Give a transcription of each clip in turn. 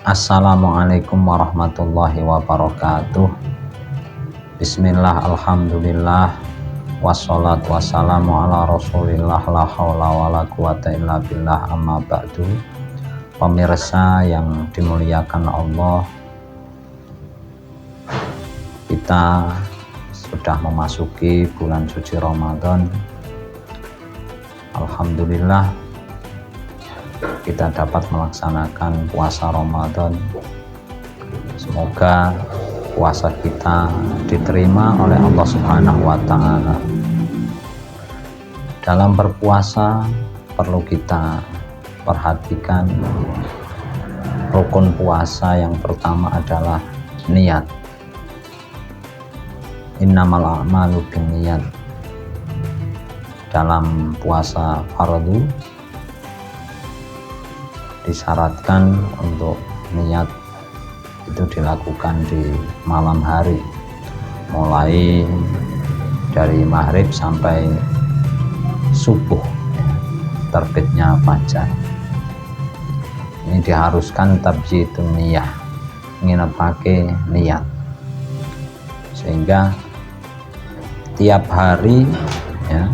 Assalamualaikum warahmatullahi wabarakatuh. Bismillah, alhamdulillah, wassalatu wassalamu ala rasulillah, la hawla wa la quwata illa billah, amma ba'du. Pemirsa yang dimuliakan Allah, kita sudah memasuki bulan suci Ramadan. Alhamdulillah, kita dapat melaksanakan puasa Ramadan. Semoga puasa kita diterima oleh Allah Subhanahu wa Ta'ala. Dalam berpuasa perlu kita perhatikan rukun puasa. Yang pertama adalah niat. Innamal a'malu binniyat. Dalam puasa fardu disyaratkan untuk niat itu dilakukan di malam hari, mulai dari maghrib sampai subuh, terbitnya fajar. Ini diharuskan tabjidun niyah, nginepake niat, sehingga tiap hari ya,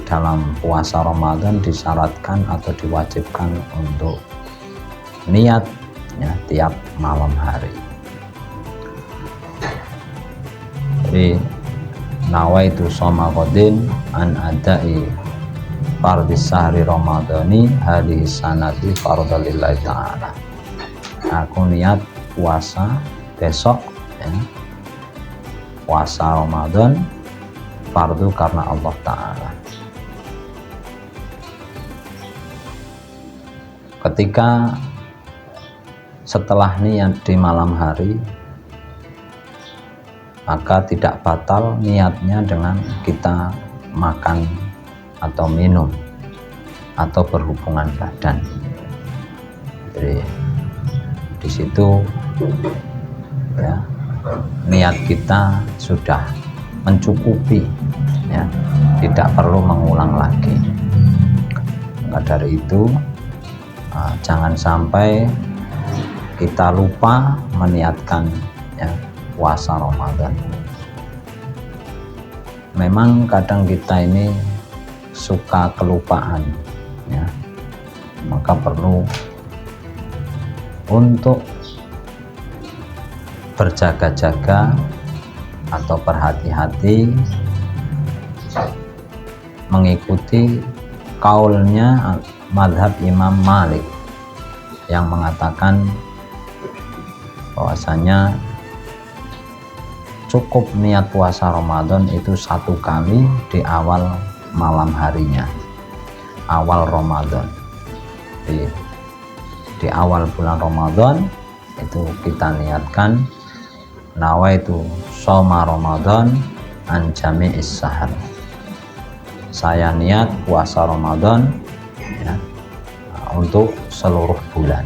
dalam puasa Ramadan disyaratkan atau diwajibkan untuk niat ya, tiap malam hari. Jadi nawaitu shoma qadin an adai fardis sahri ramadhani hadhihi sanati fardalillahi ta'ala. Aku niat puasa besok ya, puasa Ramadan fardu karena Allah Ta'ala. Ketika setelah niat di malam hari, maka tidak batal niatnya dengan kita makan atau minum atau berhubungan badan. Jadi di situ ya, niat kita sudah mencukupi ya, tidak perlu mengulang lagi. Maka dari itu jangan sampai kita lupa meniatkan ya, puasa Ramadan. Memang kadang kita ini suka kelupaan ya, maka perlu untuk berjaga-jaga atau berhati-hati mengikuti kaulnya madhab Imam Malik yang mengatakan bahwasanya cukup niat puasa Ramadan itu 1 kali di awal malam harinya, awal Ramadan. Di awal bulan Ramadan itu kita niatkan nawaitu shoma Ramadan an jami'is sahar. Saya niat puasa Ramadan ya, untuk seluruh bulan.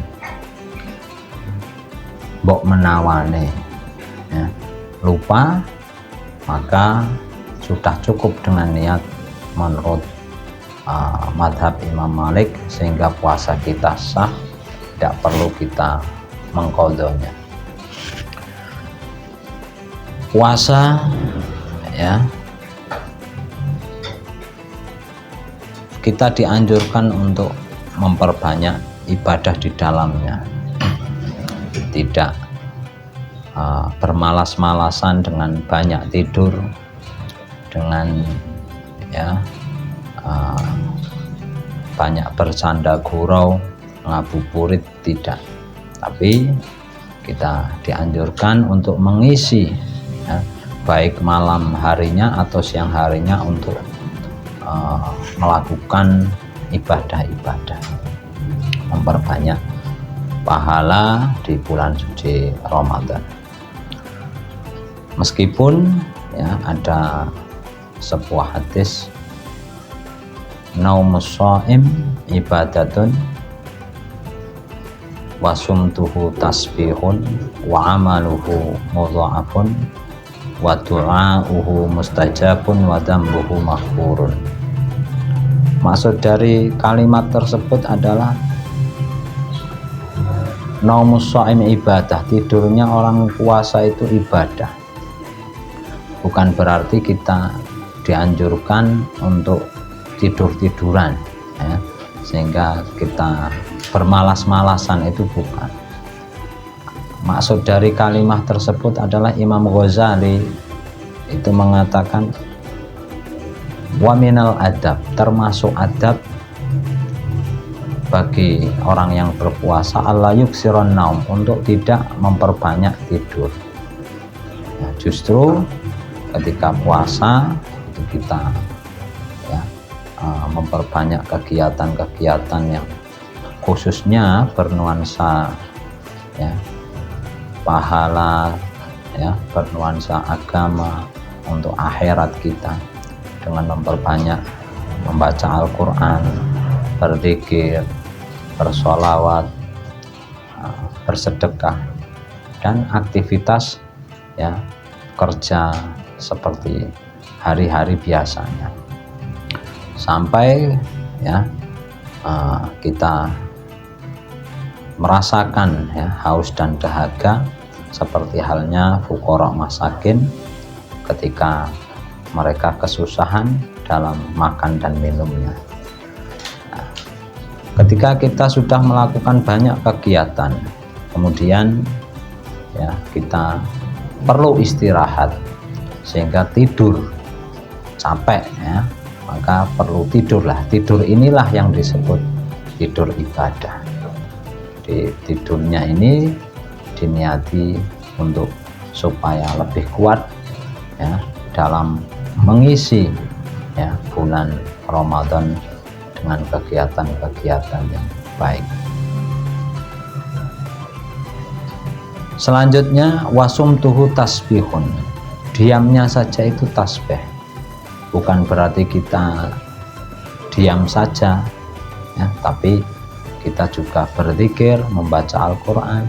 Mbok menawane ya, lupa, maka sudah cukup dengan niat menurut madhab Imam Malik, sehingga puasa kita sah, tidak perlu kita mengqadhonya. Puasa ya, kita dianjurkan untuk memperbanyak ibadah di dalamnya, tidak bermalas-malasan dengan banyak tidur, dengan ya banyak bercanda gurau, ngabuburit, tidak. Tapi kita dianjurkan untuk mengisi ya, baik malam harinya atau siang harinya untuk melakukan ibadah-ibadah, memperbanyak pahala di bulan suci Ramadan. Meskipun ya, ada sebuah hadis, naumus shaim ibadatun wa sumtuhu tasbihun wa amaluhu mudha'afun wa du'a'uhu mustajabun wa dambuhu maghfurun. Maksud dari kalimat tersebut adalah Naumus shaim ibadah, tidurnya orang puasa itu ibadah. Bukan berarti kita dianjurkan untuk tidur-tiduran ya, sehingga kita bermalas-malasan, itu bukan. Maksud dari kalimat tersebut adalah Imam Ghazali itu mengatakan wa minal adab, termasuk adab bagi orang yang berpuasa alla yuksiron naum, untuk tidak memperbanyak tidur ya, justru ketika puasa itu kita ya, memperbanyak kegiatan-kegiatan yang khususnya bernuansa ya, pahala ya, bernuansa agama untuk akhirat kita, dengan memperbanyak membaca Al-Quran, berzikir, bersolawat, bersedekah, dan aktivitas ya, kerja seperti hari-hari biasanya, sampai ya kita merasakan ya, haus dan dahaga, seperti halnya fuqara masakin ketika mereka kesusahan dalam makan dan minumnya. Nah, ketika kita sudah melakukan banyak kegiatan, kemudian ya kita perlu istirahat sehingga tidur, capek ya, maka perlu tidurlah. Tidur inilah yang disebut tidur ibadah. Di tidurnya ini diniati untuk supaya lebih kuat ya dalam mengisi ya bulan Ramadan dengan kegiatan-kegiatan yang baik. Selanjutnya wasumtuhu tasbihun, diamnya saja itu tasbih. Bukan berarti kita diam saja ya, tapi kita juga berzikir, membaca Al-Quran,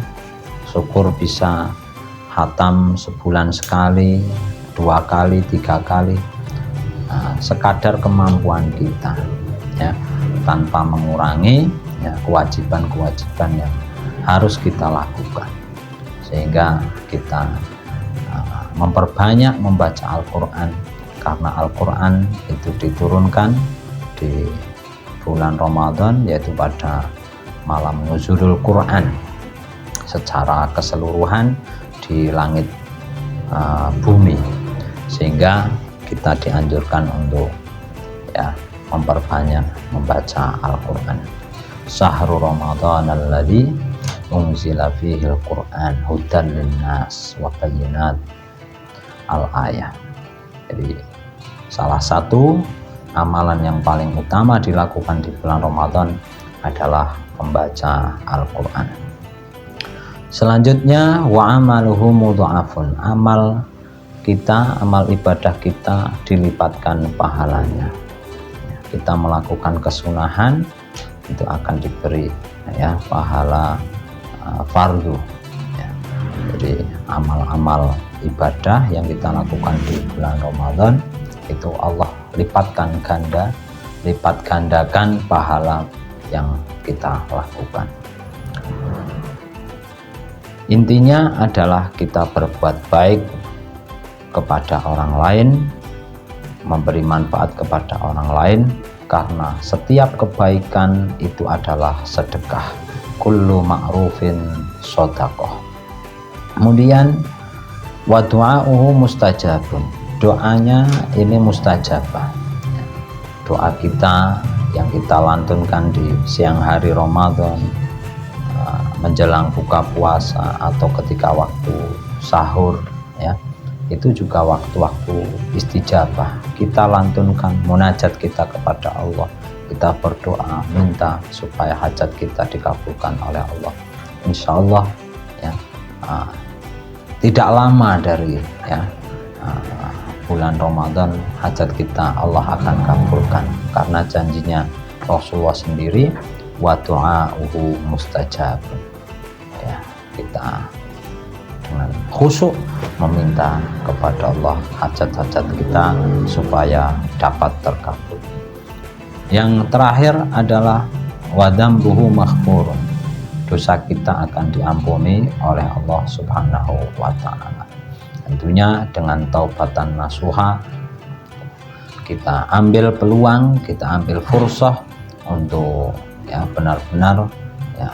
syukur bisa khatam sebulan sekali, 2 kali, 3 kali, sekadar kemampuan kita ya, tanpa mengurangi ya, kewajiban-kewajiban yang harus kita lakukan, sehingga kita memperbanyak membaca Al-Quran, karena Al-Quran itu diturunkan di bulan Ramadan, yaitu pada malam nuzulul Quran secara keseluruhan di langit bumi, sehingga kita dianjurkan untuk ya memperbanyak membaca Al-Quran. Syahrul Ramadan alladzi unzila fihi al-Quran hudan linnas wa bayyinat al-ayah. Jadi salah satu amalan yang paling utama dilakukan di bulan Ramadan adalah membaca Al-Quran. Selanjutnya wa amaluhu mudha'afun, amal kita, amal ibadah kita dilipatkan pahalanya. Kita melakukan kesunahan itu akan diberi ya pahala fardu ya. Jadi amal-amal ibadah yang kita lakukan di bulan Ramadan itu Allah lipat gandakan pahala yang kita lakukan. Intinya adalah kita berbuat baik kepada orang lain, memberi manfaat kepada orang lain, karena setiap kebaikan itu adalah sedekah. Kullu ma'rufin shadaqah. Kemudian wa du'a'uhu mustajabun, doanya ini mustajabah. Doa kita yang kita lantunkan di siang hari Ramadan, menjelang buka puasa, atau ketika waktu sahur ya, itu juga waktu-waktu istijabah. Kita lantunkan munajat kita kepada Allah, kita berdoa minta supaya hajat kita dikabulkan oleh Allah. Insya Allah ya, tidak lama dari ya bulan Ramadan hajat kita Allah akan kabulkan, karena janjinya Rasulullah sendiri, wa du'a'uhu mustajab ya. Kita dengan khusyuk meminta kepada Allah hajat-hajat kita supaya dapat terkabul. Yang terakhir adalah wa dzambuhu maghfurun, dosa kita akan diampuni oleh Allah Subhanahu wa Ta'ala. Tentunya dengan taubatan nasuha, kita ambil peluang, kita ambil fursah untuk ya benar-benar ya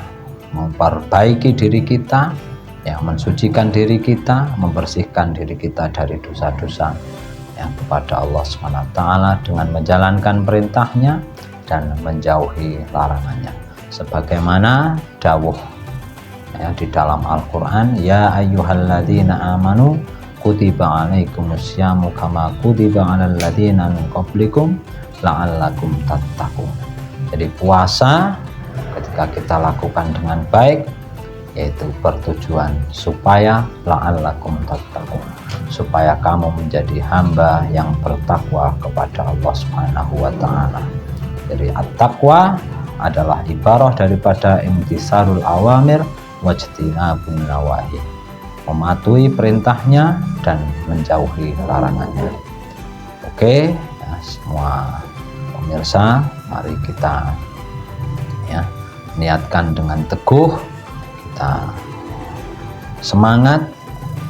memperbaiki diri kita, ya mensucikan diri kita, membersihkan diri kita dari dosa-dosa ya kepada Allah SWT dengan menjalankan perintahnya dan menjauhi larangannya. Sebagaimana dawuh ya di dalam Al-Quran, ya ayyuhalladzina amanu kutiba alaikumusyamu kama kutiba alal ladzina min qablikum la'allakum tattaqun. Jadi puasa ketika kita lakukan dengan baik, yaitu bertujuan supaya la'allakum tattaqun, supaya kamu menjadi hamba yang bertakwa kepada Allah Subhanahu wa Ta'ala. Jadi at-taqwa adalah ibarah daripada imtisarul awamir wajtinabun nawahi, mematuhi perintahnya dan menjauhi larangannya. Oke ya, semua pemirsa, mari kita ya niatkan dengan teguh, kita semangat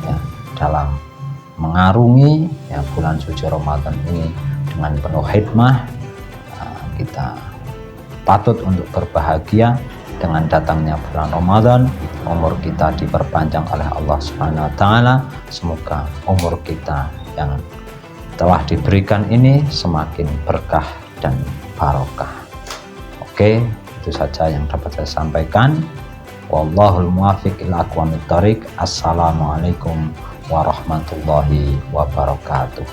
ya dalam mengarungi ya bulan suci Ramadan ini dengan penuh hikmah. Kita patut untuk berbahagia dengan datangnya bulan Ramadan. Umur kita diperpanjang oleh Allah Subhanahu wa Ta'ala. Semoga umur kita yang telah diberikan ini semakin berkah dan barokah. Oke, itu saja yang dapat saya sampaikan. Wallahul muwaffiq ila aqwamit thoriq. Assalamualaikum warahmatullahi wabarakatuh.